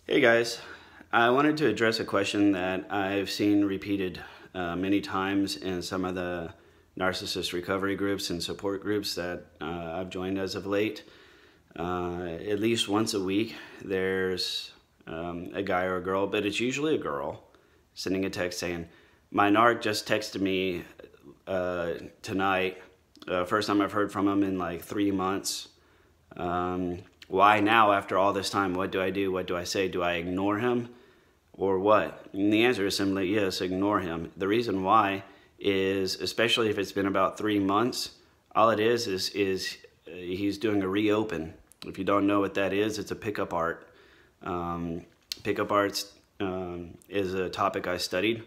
Hey guys, I wanted to address a question that I've seen repeated many times in some of the narcissist recovery groups and support groups that I've joined as of late. At least once a week there's a guy or a girl, but it's usually a girl, sending a text saying, "My narc just texted me tonight. First time I've heard from him in like 3 months. Why now after all this time? What do I do? What do I say? Do I ignore him or what?" And the answer is simply yes, ignore him. The reason why is, especially if it's been about 3 months, all it is he's doing a reopen. If you don't know what that is, it's a pickup art. Pickup arts is a topic I studied.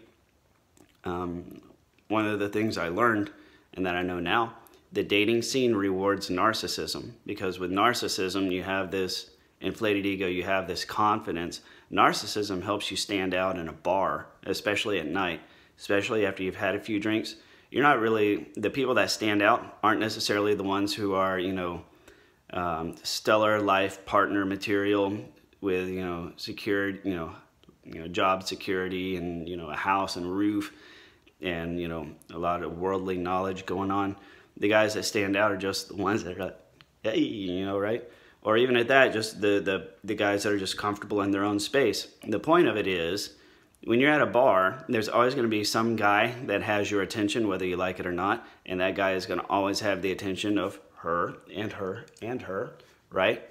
One of the things I learned and that I know now, the dating scene rewards narcissism, because with narcissism you have this inflated ego, you have this confidence. Narcissism helps you stand out in a bar, especially at night, especially after you've had a few drinks. You're not really, the people that stand out aren't necessarily the ones who are, stellar life partner material with, secured, job security and, a house and roof and, a lot of worldly knowledge going on. The guys that stand out are just the ones that are like, hey, right? Or even at that, just the guys that are just comfortable in their own space. The point of it is, when you're at a bar, there's always going to be some guy that has your attention, whether you like it or not, and that guy is going to always have the attention of her and her and her, right?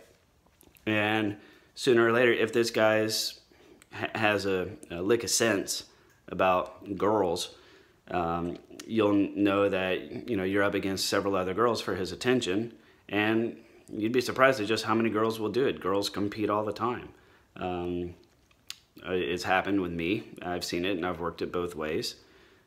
And sooner or later, if this guy has a lick of sense about girls, you'll know that you're up against several other girls for his attention, and you'd be surprised at just how many girls will do it. Girls compete all the time. It's happened with me. I've seen it, and I've worked it both ways.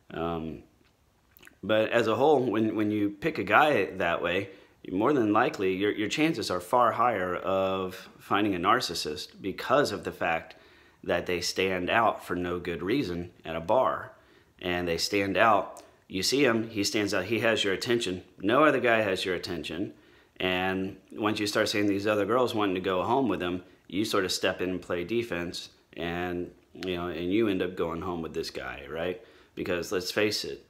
But as a whole, when you pick a guy that way, more than likely your chances are far higher of finding a narcissist, because of the fact that they stand out for no good reason at a bar. And they stand out. You see him, he stands out, he has your attention. No other guy has your attention. And once you start seeing these other girls wanting to go home with him, you sort of step in and play defense, and you end up going home with this guy, right? Because let's face it,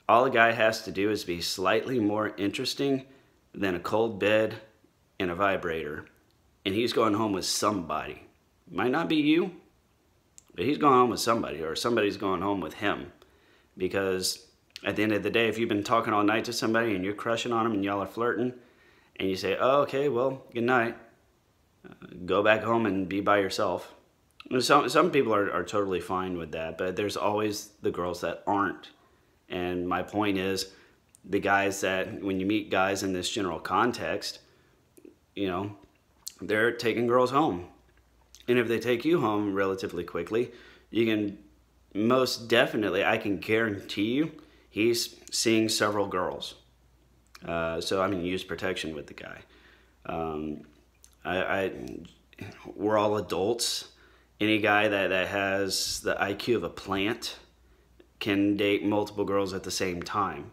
all a guy has to do is be slightly more interesting than a cold bed and a vibrator, and he's going home with somebody. Might not be you, but he's going home with somebody, or somebody's going home with him. Because at the end of the day, if you've been talking all night to somebody and you're crushing on them and y'all are flirting, and you say, "Oh, okay, well, good night," go back home and be by yourself. Some people are totally fine with that, but there's always the girls that aren't. And my point is, the guys that, when you meet guys in this general context, they're taking girls home. And if they take you home relatively quickly, you can most definitely, I can guarantee you, he's seeing several girls. So I mean, use protection with the guy. We're all adults. Any guy that has the IQ of a plant can date multiple girls at the same time,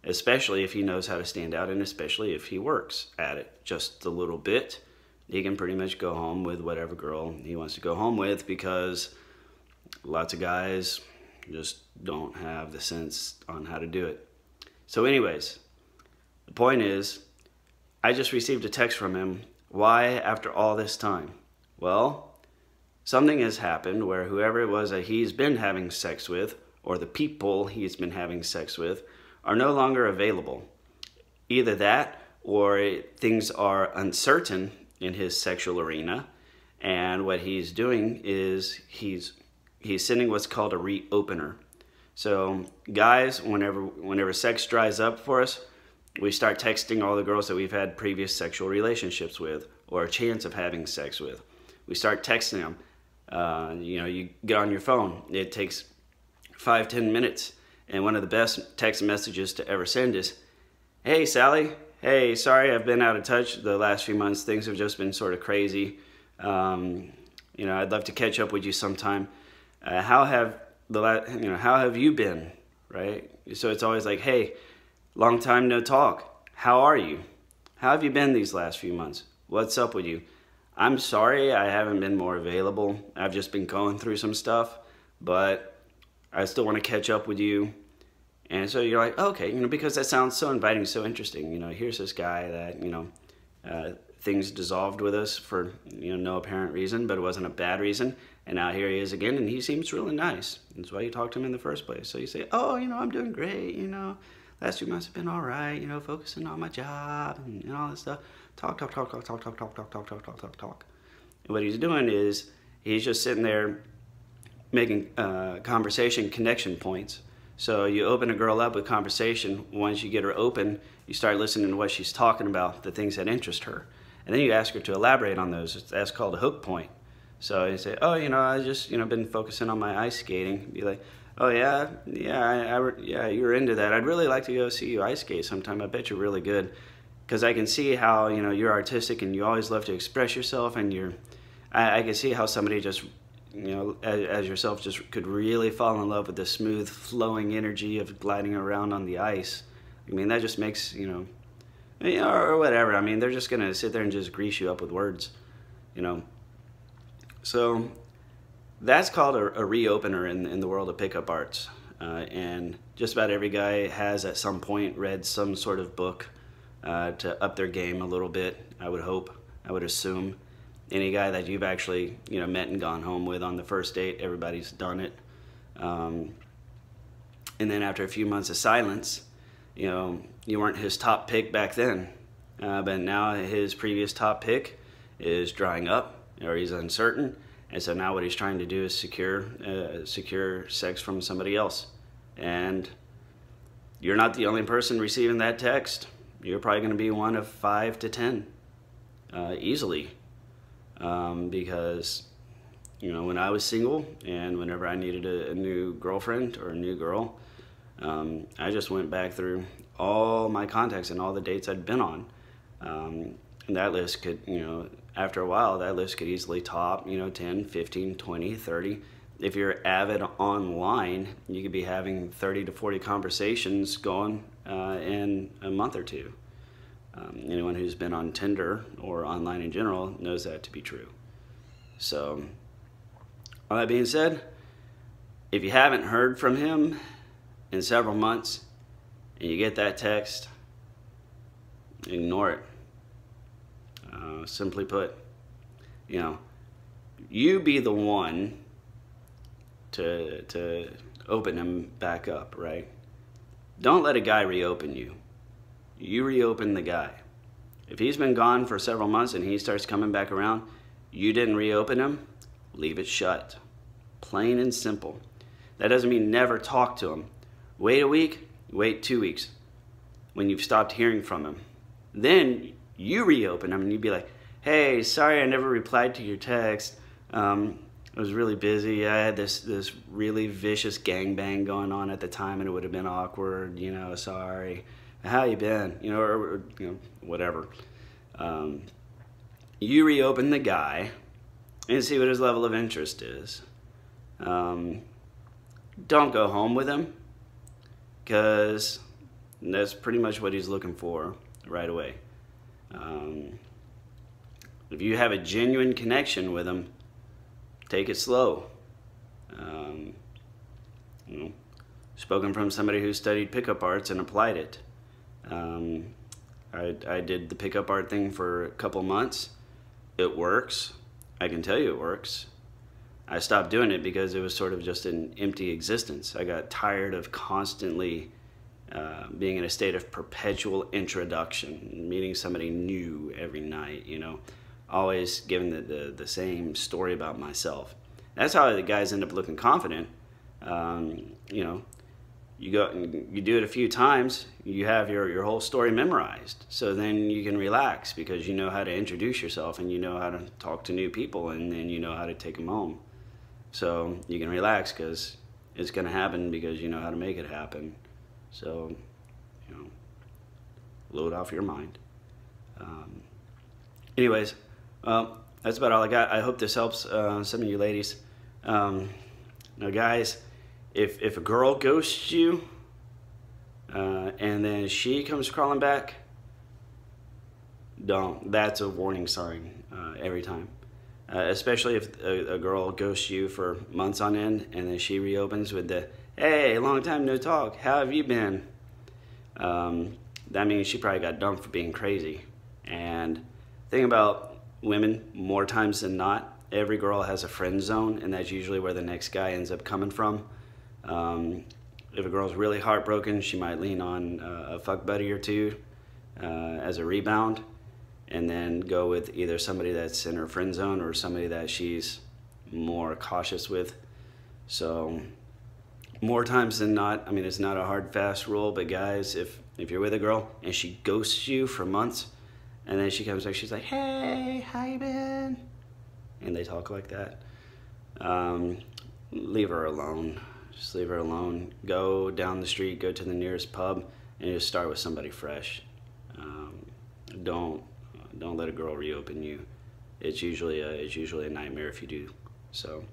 especially if he knows how to stand out, and especially if he works at it just a little bit. He can pretty much go home with whatever girl he wants to go home with, because lots of guys just don't have the sense on how to do it. So anyways, the point is, I just received a text from him. Why after all this time? Well, something has happened where whoever it was that he's been having sex with, or the people he's been having sex with, are no longer available. Either that, or things are uncertain in his sexual arena, and what he's doing is he's sending what's called a reopener. So guys, whenever sex dries up for us, we start texting all the girls that we've had previous sexual relationships with, or a chance of having sex with. We start texting them. You get on your phone. It takes 5-10 minutes, and one of the best text messages to ever send is, "Hey Sally, hey, sorry I've been out of touch the last few months. Things have just been sort of crazy. I'd love to catch up with you sometime. How have you been?" Right? So it's always like, "Hey, long time no talk. How are you? How have you been these last few months? What's up with you? I'm sorry I haven't been more available. I've just been going through some stuff, but I still want to catch up with you. And so you're like, okay, because that sounds so inviting, so interesting. Here's this guy that, things dissolved with us for, no apparent reason, but it wasn't a bad reason. And now here he is again, and he seems really nice. That's why you talked to him in the first place. So you say, oh, I'm doing great, last 2 months have been all right, focusing on my job and all this stuff. Talk. And what he's doing is he's just sitting there making conversation connection points. So you open a girl up with conversation. Once you get her open, you start listening to what she's talking about, the things that interest her. And then you ask her to elaborate on those. That's called a hook point. So you say, oh, I just, been focusing on my ice skating. Be like, oh, yeah, you're into that. I'd really like to go see you ice skate sometime. I bet you're really good. Because I can see how, you're artistic and you always love to express yourself. And I can see how somebody just, as yourself, just could really fall in love with the smooth flowing energy of gliding around on the ice. I mean, that just makes, or whatever. I mean, they're just going to sit there and just grease you up with words, So that's called a reopener in the world of pickup arts. And just about every guy has at some point read some sort of book to up their game a little bit, I would hope, I would assume. Any guy that you've actually, met and gone home with on the first date, everybody's done it. And then after a few months of silence, you weren't his top pick back then. But now his previous top pick is drying up, or he's uncertain. And so now what he's trying to do is secure sex from somebody else. And you're not the only person receiving that text. You're probably going to be one of 5 to 10, easily. Because, when I was single and whenever I needed a new girlfriend or a new girl, I just went back through all my contacts and all the dates I'd been on. And that list could, after a while, that list could easily top, 10, 15, 20, 30. If you're avid online, you could be having 30 to 40 conversations going in a month or two. Anyone who's been on Tinder or online in general knows that to be true. So, all that being said, if you haven't heard from him in several months and you get that text, ignore it. Simply put, you be the one to open him back up, right? Don't let a guy reopen you. You reopen the guy. If he's been gone for several months and he starts coming back around, you didn't reopen him, leave it shut. Plain and simple. That doesn't mean never talk to him. Wait a week, wait 2 weeks when you've stopped hearing from him. Then you reopen him and you'd be like, hey, sorry I never replied to your text. I was really busy. I had this really vicious gangbang going on at the time and it would have been awkward, sorry. How you been? Or whatever. You reopen the guy and see what his level of interest is. Don't go home with him, because that's pretty much what he's looking for right away. If you have a genuine connection with him, take it slow. Spoken from somebody who studied pickup arts and applied it. I did the pickup art thing for a couple months. It works. I can tell you it works. I stopped doing it because it was sort of just an empty existence. I got tired of constantly being in a state of perpetual introduction, meeting somebody new every night, always giving the same story about myself. That's how the guys end up looking confident. You go and you do it a few times, you have your whole story memorized. So then you can relax because you know how to introduce yourself and you know how to talk to new people and then you know how to take them home. So you can relax because it's going to happen because you know how to make it happen. So, load off your mind. Anyways, that's about all I got. I hope this helps some of you ladies. Now, guys, if a girl ghosts you and then she comes crawling back, don't. That's a warning sign. every time. Especially if a girl ghosts you for months on end and then she reopens with the, "Hey, long time no talk, how have you been?" That means she probably got dumped for being crazy. And the thing about women, more times than not, every girl has a friend zone, and that's usually where the next guy ends up coming from. If a girl's really heartbroken, she might lean on a fuck buddy or two as a rebound, and then go with either somebody that's in her friend zone or somebody that she's more cautious with. So more times than not, I mean, it's not a hard, fast rule, but guys, if you're with a girl and she ghosts you for months, and then she comes back, she's like, "Hey, how you been?" And they talk like that, leave her alone. Just leave her alone. Go down the street, go to the nearest pub, and just start with somebody fresh. Don't let a girl reopen you. It's usually a nightmare if you do. So,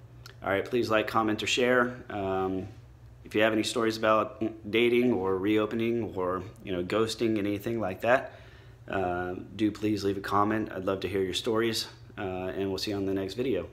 all right, please like, comment, or share. If you have any stories about dating or reopening or ghosting, anything like that, do please leave a comment. I'd love to hear your stories, and we'll see you on the next video.